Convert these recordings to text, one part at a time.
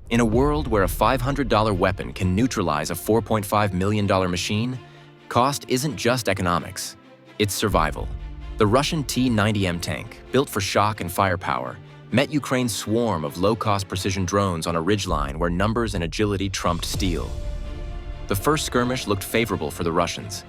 In a world where a $500 weapon can neutralize a $4.5 million machine, cost isn't just economics, it's survival. The Russian T-90M tank, built for shock and firepower, met Ukraine's swarm of low-cost precision drones on a ridgeline where numbers and agility trumped steel. The first skirmish looked favorable for the Russians,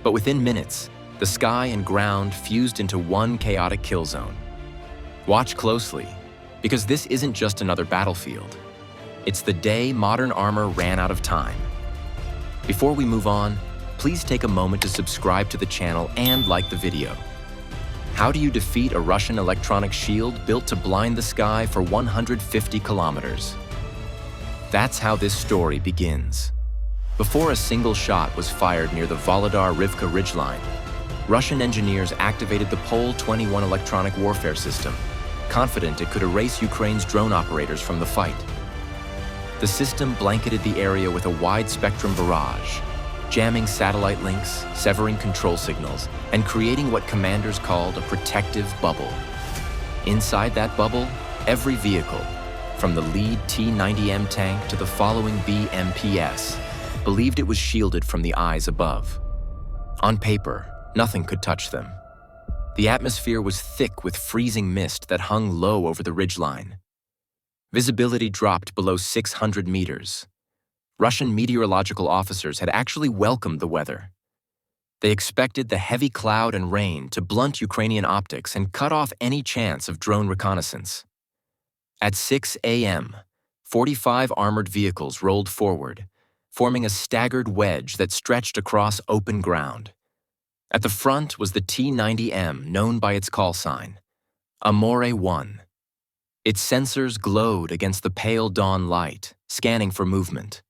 but within minutes, the sky and ground fused into one chaotic kill zone. Watch closely, because this isn't just another battlefield. It's the day modern armor ran out of time. Before we move on, please take a moment to subscribe to the channel and like the video. How do you defeat a Russian electronic shield built to blind the sky for 150 kilometers? That's how this story begins. Before a single shot was fired near the Volodar-Rivka ridgeline, Russian engineers activated the Pol-21 electronic warfare system, confident it could erase Ukraine's drone operators from the fight. The system blanketed the area with a wide-spectrum barrage, jamming satellite links, severing control signals, and creating what commanders called a protective bubble. Inside that bubble, every vehicle, from the lead T-90M tank to the following BMPs, believed it was shielded from the eyes above. On paper, nothing could touch them. The atmosphere was thick with freezing mist that hung low over the ridgeline. Visibility dropped below 600 meters. Russian meteorological officers had actually welcomed the weather. They expected the heavy cloud and rain to blunt Ukrainian optics and cut off any chance of drone reconnaissance. At 6 a.m., 45 armored vehicles rolled forward, forming a staggered wedge that stretched across open ground. At the front was the T-90M, known by its call sign, Amore 1. Its sensors glowed against the pale dawn light, scanning for movement.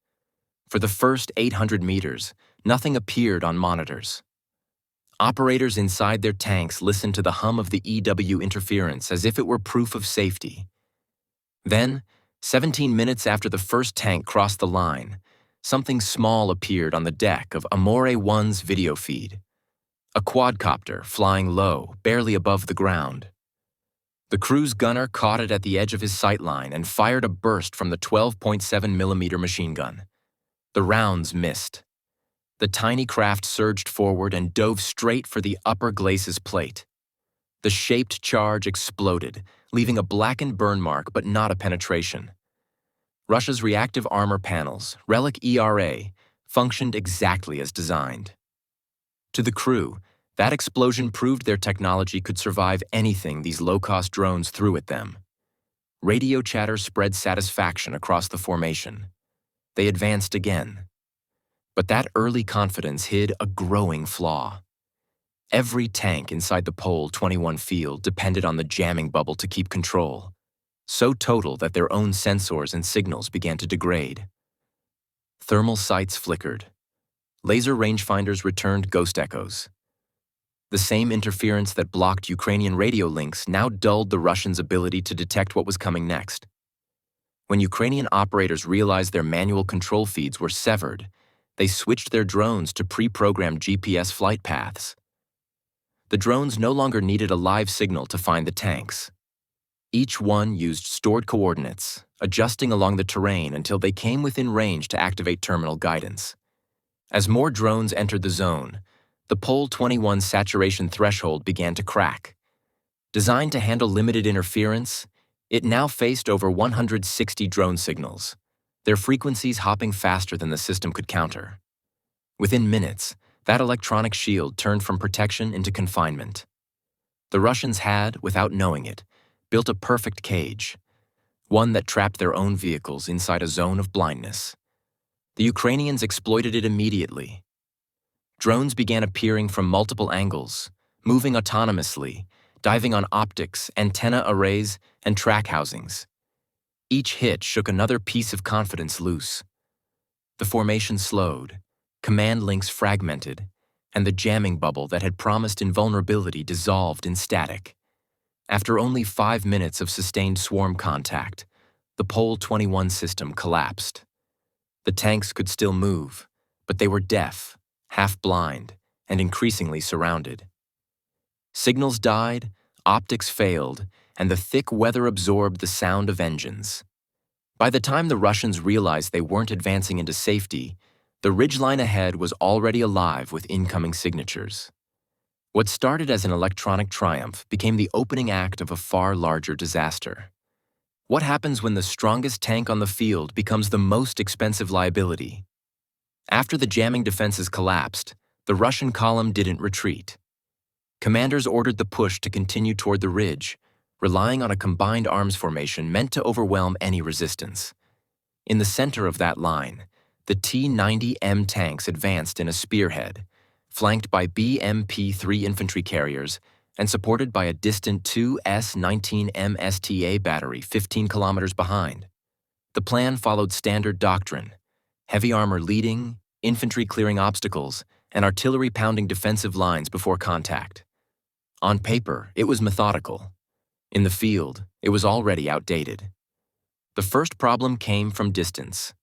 For the first 800 meters, nothing appeared on monitors. Operators inside their tanks listened to the hum of the EW interference as if it were proof of safety. Then, 17 minutes after the first tank crossed the line, something small appeared on the deck of Amore 1's video feed. A quadcopter flying low, barely above the ground. The crew's gunner caught it at the edge of his sightline and fired a burst from the 12.7mm machine gun. The rounds missed. The tiny craft surged forward and dove straight for the upper glacis plate. The shaped charge exploded, leaving a blackened burn mark but not a penetration. Russia's reactive armor panels, Relic ERA, functioned exactly as designed. To the crew, that explosion proved their technology could survive anything these low-cost drones threw at them. Radio chatter spread satisfaction across the formation. They advanced again. But that early confidence hid a growing flaw. Every tank inside the Pol-21 field depended on the jamming bubble to keep control, so total that their own sensors and signals began to degrade. Thermal sights flickered. Laser rangefinders returned ghost echoes. The same interference that blocked Ukrainian radio links now dulled the Russians' ability to detect what was coming next. When Ukrainian operators realized their manual control feeds were severed, they switched their drones to pre-programmed GPS flight paths. The drones no longer needed a live signal to find the tanks. Each one used stored coordinates, adjusting along the terrain until they came within range to activate terminal guidance. As more drones entered the zone, the Pol-21 saturation threshold began to crack. Designed to handle limited interference, it now faced over 160 drone signals, their frequencies hopping faster than the system could counter. Within minutes, that electronic shield turned from protection into confinement. The Russians had, without knowing it, built a perfect cage, one that trapped their own vehicles inside a zone of blindness. The Ukrainians exploited it immediately. Drones began appearing from multiple angles, moving autonomously, diving on optics, antenna arrays, and track housings. Each hit shook another piece of confidence loose. The formation slowed, command links fragmented, and the jamming bubble that had promised invulnerability dissolved in static. After only 5 minutes of sustained swarm contact, the Pol-21 system collapsed. The tanks could still move, but they were deaf, half-blind, and increasingly surrounded. Signals died, optics failed, and the thick weather absorbed the sound of engines. By the time the Russians realized they weren't advancing into safety, the ridgeline ahead was already alive with incoming signatures. What started as an electronic triumph became the opening act of a far larger disaster. What happens when the strongest tank on the field becomes the most expensive liability? After the jamming defenses collapsed, the Russian column didn't retreat. Commanders ordered the push to continue toward the ridge, relying on a combined arms formation meant to overwhelm any resistance. In the center of that line, the T-90M tanks advanced in a spearhead, flanked by BMP-3 infantry carriers and supported by a distant 2 S-19M STA battery 15 kilometers behind. The plan followed standard doctrine: heavy armor leading, infantry clearing obstacles, and artillery pounding defensive lines before contact. On paper, it was methodical. In the field, it was already outdated. The first problem came from distance.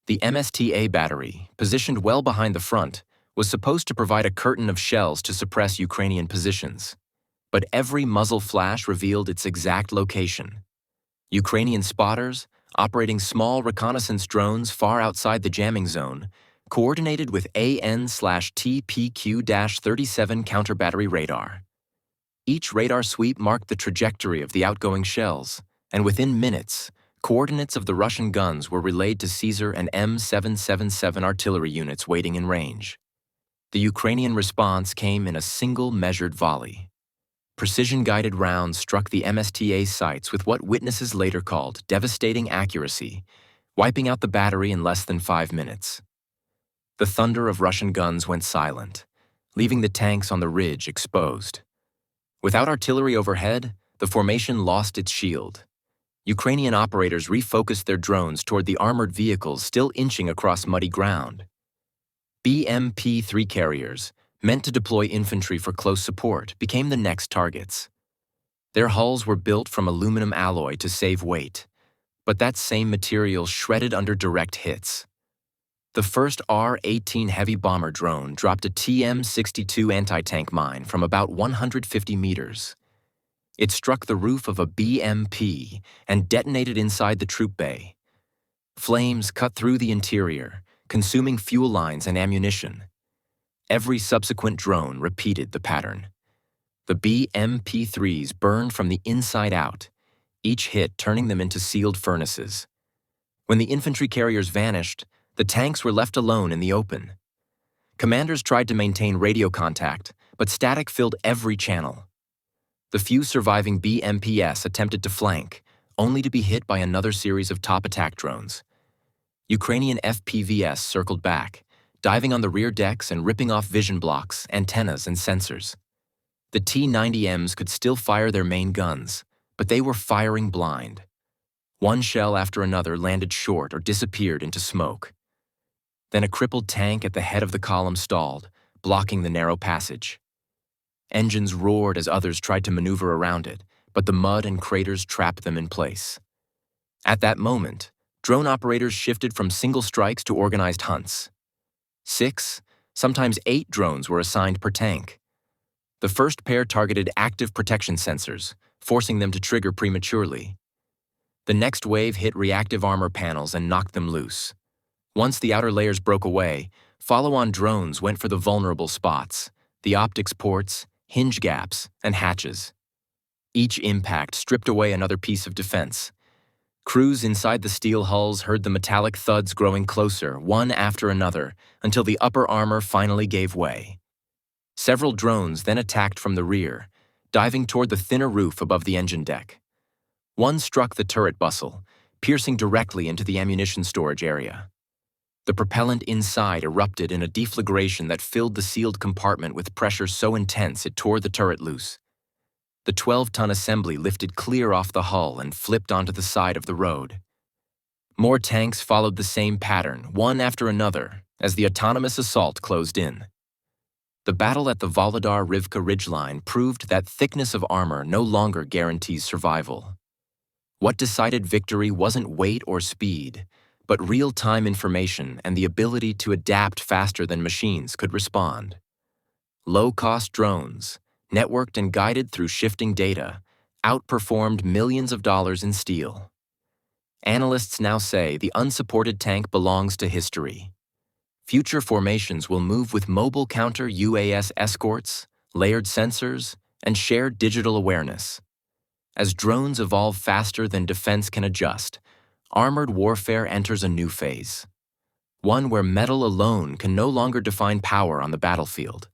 The MSTA battery, positioned well behind the front, was supposed to provide a curtain of shells to suppress Ukrainian positions. But every muzzle flash revealed its exact location. Ukrainian spotters, operating small reconnaissance drones far outside the jamming zone, coordinated with AN/TPQ-37 counter-battery radar. Each radar sweep marked the trajectory of the outgoing shells, and within minutes, coordinates of the Russian guns were relayed to Caesar and M777 artillery units waiting in range. The Ukrainian response came in a single measured volley. Precision-guided rounds struck the MSTA sights with what witnesses later called devastating accuracy, wiping out the battery in less than 5 minutes. The thunder of Russian guns went silent, leaving the tanks on the ridge exposed. Without artillery overhead, the formation lost its shield. Ukrainian operators refocused their drones toward the armored vehicles still inching across muddy ground. BMP-3 carriers, meant to deploy infantry for close support, became the next targets. Their hulls were built from aluminum alloy to save weight, but that same material shredded under direct hits. The first R-18 heavy bomber drone dropped a TM-62 anti-tank mine from about 150 meters. It struck the roof of a BMP and detonated inside the troop bay. Flames cut through the interior, consuming fuel lines and ammunition. Every subsequent drone repeated the pattern. The BMP-3s burned from the inside out, each hit turning them into sealed furnaces. When the infantry carriers vanished, the tanks were left alone in the open. Commanders tried to maintain radio contact, but static filled every channel. The few surviving BMPs attempted to flank, only to be hit by another series of top attack drones. Ukrainian FPVs circled back, diving on the rear decks and ripping off vision blocks, antennas, and sensors. The T-90Ms could still fire their main guns, but they were firing blind. One shell after another landed short or disappeared into smoke. Then a crippled tank at the head of the column stalled, blocking the narrow passage. Engines roared as others tried to maneuver around it, but the mud and craters trapped them in place. At that moment, drone operators shifted from single strikes to organized hunts. 6, sometimes 8 drones were assigned per tank. The first pair targeted active protection sensors, forcing them to trigger prematurely. The next wave hit reactive armor panels and knocked them loose. Once the outer layers broke away, follow-on drones went for the vulnerable spots, the optics ports, hinge gaps, and hatches. Each impact stripped away another piece of defense. Crews inside the steel hulls heard the metallic thuds growing closer, one after another, until the upper armor finally gave way. Several drones then attacked from the rear, diving toward the thinner roof above the engine deck. One struck the turret bustle, piercing directly into the ammunition storage area. The propellant inside erupted in a deflagration that filled the sealed compartment with pressure so intense it tore the turret loose. The 12-ton assembly lifted clear off the hull and flipped onto the side of the road. More tanks followed the same pattern, one after another, as the autonomous assault closed in. The battle at the Volodar-Rivka ridgeline proved that thickness of armor no longer guarantees survival. What decided victory wasn't weight or speed, but real-time information and the ability to adapt faster than machines could respond. Low-cost drones, networked and guided through shifting data, outperformed millions of dollars in steel. Analysts now say the unsupported tank belongs to history. Future formations will move with mobile counter-UAS escorts, layered sensors, and shared digital awareness. As drones evolve faster than defense can adjust, armored warfare enters a new phase. One where metal alone can no longer define power on the battlefield.